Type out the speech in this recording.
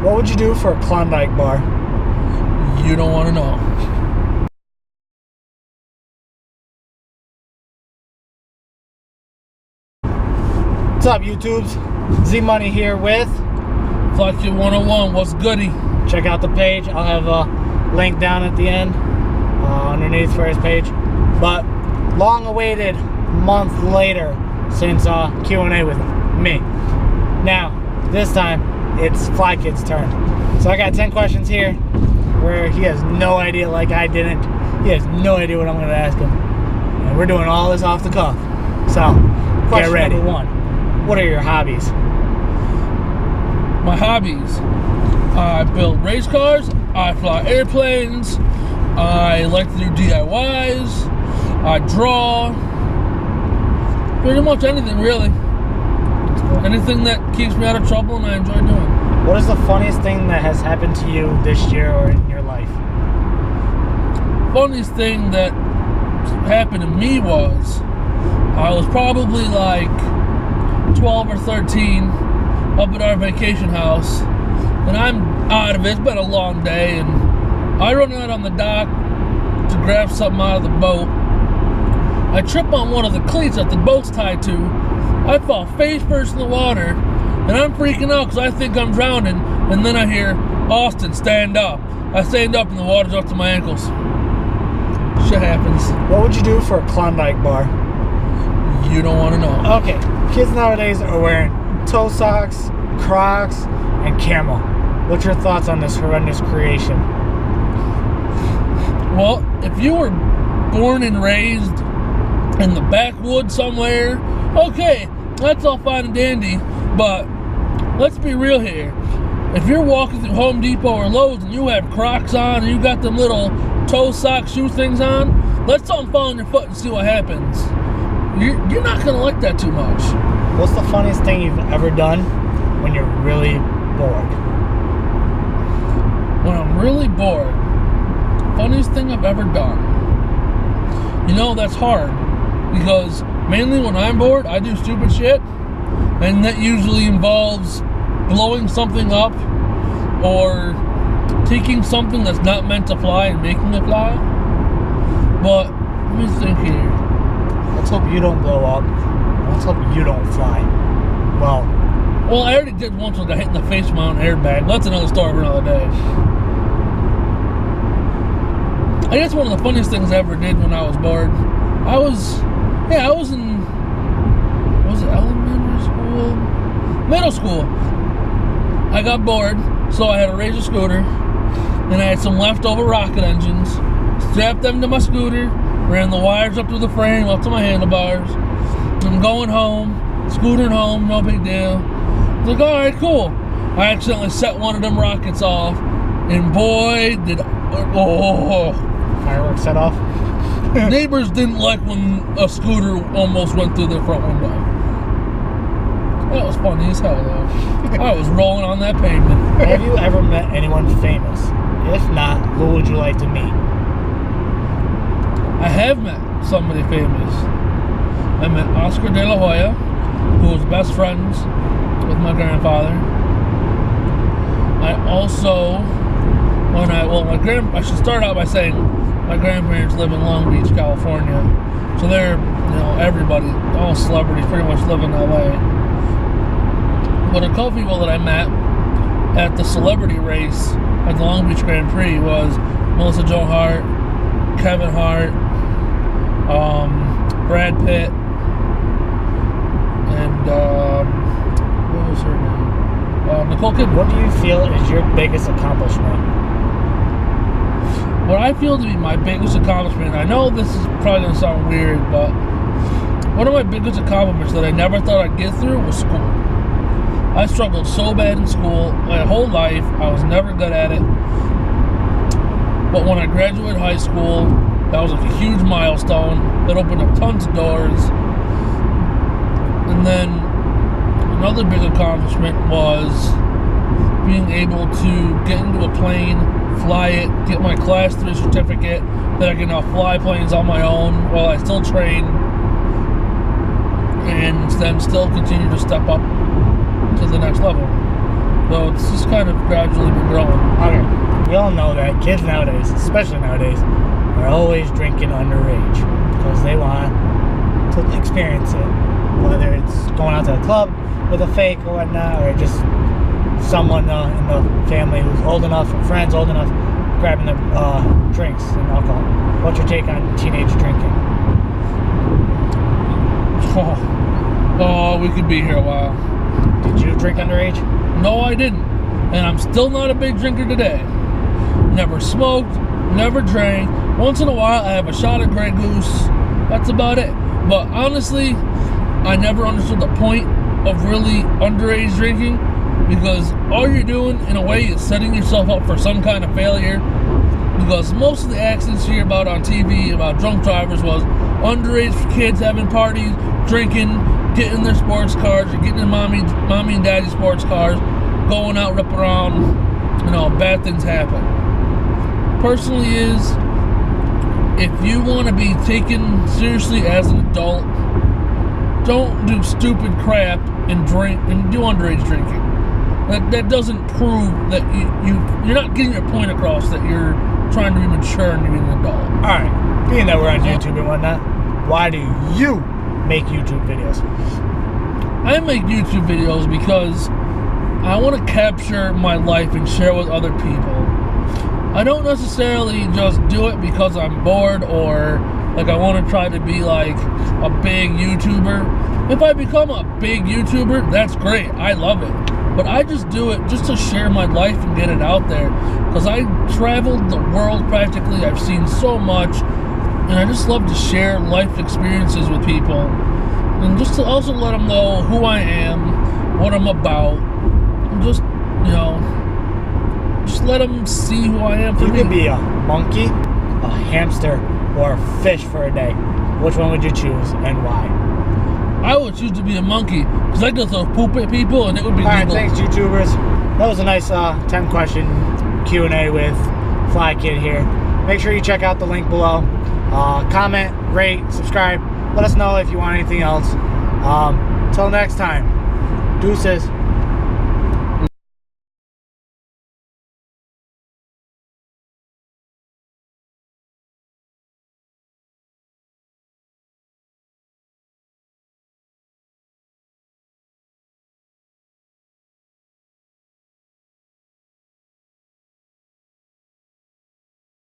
What would you do for a Klondike bar? You don't want to know. What's up, YouTubes? Z Money here with Flexion 101, what's goody? Check out the page. I'll have a link down at the end, underneath for his page. But long-awaited month later since Q&A with me. Now, this time it's Fly Kid's turn. So I got 10 questions here where he has no idea, like I didn't. He has no idea what I'm going to ask him. And we're doing all this off the cuff. So, get ready. Number 1. What are your hobbies? My hobbies. I build race cars, I fly airplanes, I like to do DIYs, I draw, pretty much anything really. Anything that keeps me out of trouble and I enjoy doing. What is the funniest thing that has happened to you this year or in your life? Funniest thing that happened to me was, I was probably like 12 or 13 up at our vacation house, and I'm out of it. It's been a long day, and I run out on the dock to grab something out of the boat. I trip on one of the cleats that the boat's tied to. I fall face first in the water, and I'm freaking out because I think I'm drowning, and then I hear, "Austin, stand up." I stand up and the water's up to my ankles. Shit happens. What would you do for a Klondike bar? You don't want to know. Okay, kids nowadays are wearing toe socks, Crocs, and camel. What's your thoughts on this horrendous creation? Well, if you were born and raised in the backwoods somewhere, okay, that's all fine and dandy, but let's be real here. If you're walking through Home Depot or Lowe's and you have Crocs on and you got them little toe sock shoe things on, let something fall on your foot and see what happens. You're not going to like that too much. What's the funniest thing you've ever done when you're really bored? When I'm really bored, funniest thing I've ever done. You know, that's hard, because mainly when I'm bored, I do stupid shit, and that usually involves blowing something up or taking something that's not meant to fly and making it fly. But let me think here. Let's hope you don't blow up. Let's hope you don't fly. Well, I already did once when I got hit in the face with my own airbag. That's another story for another day. I guess one of the funniest things I ever did when I was bored, I was in, was it elementary school? Middle school. I got bored, so I had a Razor scooter, and I had some leftover rocket engines, strapped them to my scooter, ran the wires up to the frame, up to my handlebars. I'm going home, scootering home, no big deal. I was like, alright, cool. I accidentally set one of them rockets off, and boy, did fireworks set off. Neighbors didn't like when a scooter almost went through their front window. That was funny as hell, though. I was rolling on that pavement. Have you ever met anyone famous? If not, who would you like to meet? I have met somebody famous. I met Oscar De La Hoya, who was best friends with my grandfather. I also, I should start out by saying my grandparents live in Long Beach, California. So they're, everybody, all celebrities pretty much live in LA. But a couple people that I met at the celebrity race at the Long Beach Grand Prix was Melissa Joan Hart, Kevin Hart, Brad Pitt, and what was her name? Nicole Kidman. What do you feel is your biggest accomplishment? What I feel to be my biggest accomplishment, I know this is probably going to sound weird, but one of my biggest accomplishments that I never thought I'd get through was school. I struggled so bad in school my whole life. I was never good at it. But when I graduated high school, that was like a huge milestone. It opened up tons of doors. And then another big accomplishment was being able to get into a plane, fly it, get my Class 3 certificate, that I can now fly planes on my own while I still train, and then still continue to step up to the next level. So it's just kind of gradually been growing. Okay, we all know that kids nowadays, especially nowadays, are always drinking underage because they want to experience it, whether it's going out to a club with a fake or whatnot, or just someone in the family who's old enough, or friends old enough, grabbing their drinks and alcohol. What's your take on teenage drinking? Oh, we could be here a while. Did you drink underage? No, I didn't. And I'm still not a big drinker today. Never smoked, never drank. Once in a while, I have a shot of Grey Goose. That's about it. But honestly, I never understood the point of really underage drinking, because all you're doing, in a way, is setting yourself up for some kind of failure. Because most of the accidents you hear about on TV about drunk drivers was underage kids having parties, drinking, getting in their sports cars, or getting in mommy and daddy sports cars, going out, ripping around, bad things happen. Personally if you want to be taken seriously as an adult, don't do stupid crap and drink and do underage drinking. That doesn't prove that you're not getting your point across that you're trying to be mature and being an adult. Alright, being that we're on YouTube and whatnot, why do you make YouTube videos? I make YouTube videos because I want to capture my life and share with other people. I don't necessarily just do it because I'm bored or like I want to try to be like a big YouTuber. If I become a big YouTuber, that's great. I love it. But I just do it just to share my life and get it out there. Because I traveled the world practically. I've seen so much. And I just love to share life experiences with people. And just to also let them know who I am, what I'm about. And just, just let them see who I am for me. You could be a monkey, a hamster, or a fish for a day. Which one would you choose and why? I would choose to be a monkey because I could throw poop at people and it would be Alright, legal. thanks YouTubers. That was a nice 10 question Q&A with Fly Kid here. Make sure you check out the link below. Comment, rate, subscribe. Let us know if you want anything else. Till next time. Deuces.